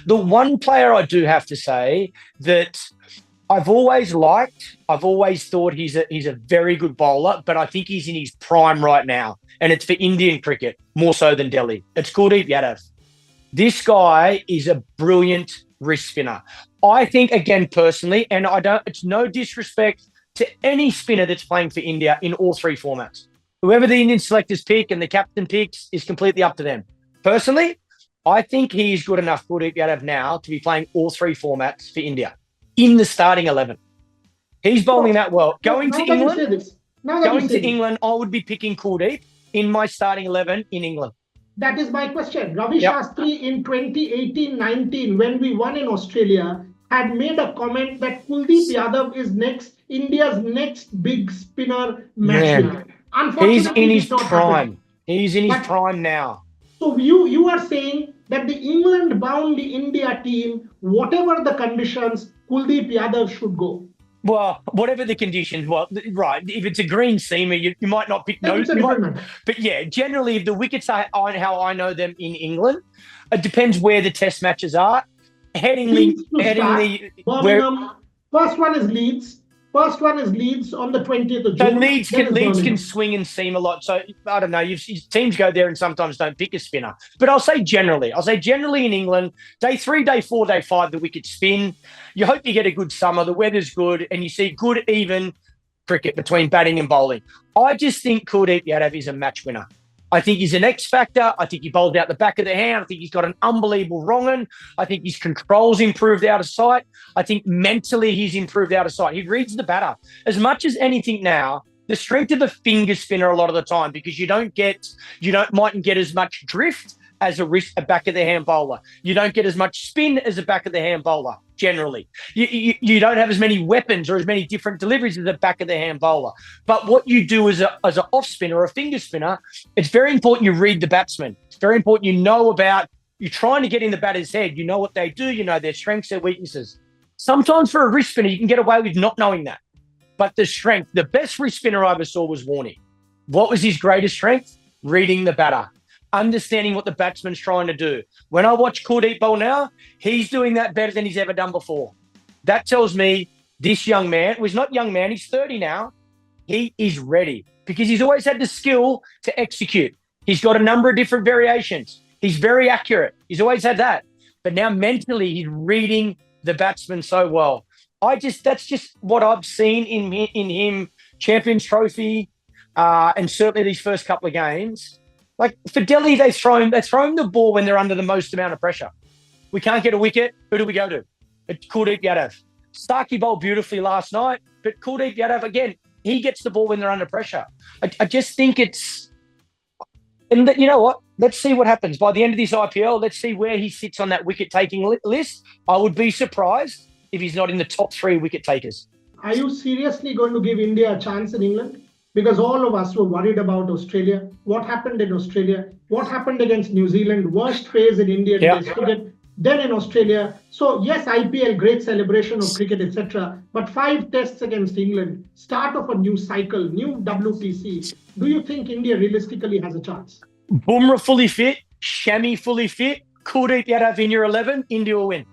The one player I do have to say that I've always liked, I've always thought he's a very good bowler, but I think he's in his prime right now. And it's for Indian cricket, more so than Delhi. It's Kuldeep Yadav. This guy is a brilliant wrist spinner. I think, again, personally, and it's no disrespect to any spinner that's playing for India in all three formats. Whoever the Indian selectors pick and the captain picks is completely up to them. Personally, I think he is good enough, Kuldeep Yadav, now to be playing all three formats for India in the starting 11. He's bowling that well. Going to England, I would be picking Kuldeep in my starting 11 in England. That is my question. Ravi Shastri in 2018-19, when we won in Australia, had made a comment that Kuldeep Yadav is India's next big spinner match winner. He's in his prime. He's in his prime now. So you are saying that the England-bound India team, whatever the conditions, Kuldeep Yadav should go. Well, whatever the conditions, right. If it's a green seamer, you might not pick no. But yeah, generally, if the wickets are on how I know them in England, it depends where the test matches are. Birmingham. First one is Leeds on the 20th of June. So Leeds can swing and seam a lot. So I don't know. Teams go there and sometimes don't pick a spinner. But I'll say generally in England, day 3, day 4, day 5, the wickets spin. You hope you get a good summer. The weather's good, and you see good even cricket between batting and bowling. I just think Kuldeep Yadav is a match winner. I think he's an X factor. I think he bowled out the back of the hand. I think he's got an unbelievable wrong-un. I think his control's improved out of sight. I think mentally he's improved out of sight. He reads the batter. As much as anything now, the strength of a finger spinner a lot of the time, because you mightn't get as much drift as a back of the hand bowler. You don't get as much spin as a back of the hand bowler, generally. You don't have as many weapons or as many different deliveries as a back of the hand bowler. But what you do as an off spinner or a finger spinner, it's very important you read the batsman. It's very important you're trying to get in the batter's head. You know what they do, you know their strengths, their weaknesses. Sometimes for a wrist spinner, you can get away with not knowing that. But the best wrist spinner I ever saw was Warnie. What was his greatest strength? Reading the batter. Understanding what the batsman's trying to do. When I watch Kuldeep bowl now, he's doing that better than he's ever done before. That tells me this young man, well, he's not young man, he's 30 now, he is ready because he's always had the skill to execute. He's got a number of different variations. He's very accurate. He's always had that. But now mentally, he's reading the batsman so well. That's just what I've seen in him, Champions Trophy, and certainly these first couple of games. Like for Delhi, they're throwing the ball when they're under the most amount of pressure. We can't get a wicket. Who do we go to? It's Kuldeep Yadav. Starkey bowled beautifully last night, but Kuldeep Yadav, again, he gets the ball when they're under pressure. I just think you know what? Let's see what happens. By the end of this IPL, let's see where he sits on that wicket-taking list. I would be surprised if he's not in the top 3 wicket takers. Are you seriously going to give India a chance in England? Because all of us were worried about Australia. What happened in Australia? What happened against New Zealand? Worst phase in Indian Test cricket. Then in Australia. So yes, IPL, great celebration of cricket, etc. But 5 tests against England, start of a new cycle, new WTC. Do you think India realistically has a chance? Bumrah fully fit, Shami fully fit, Kuldeep Yadav in your 11, India will win.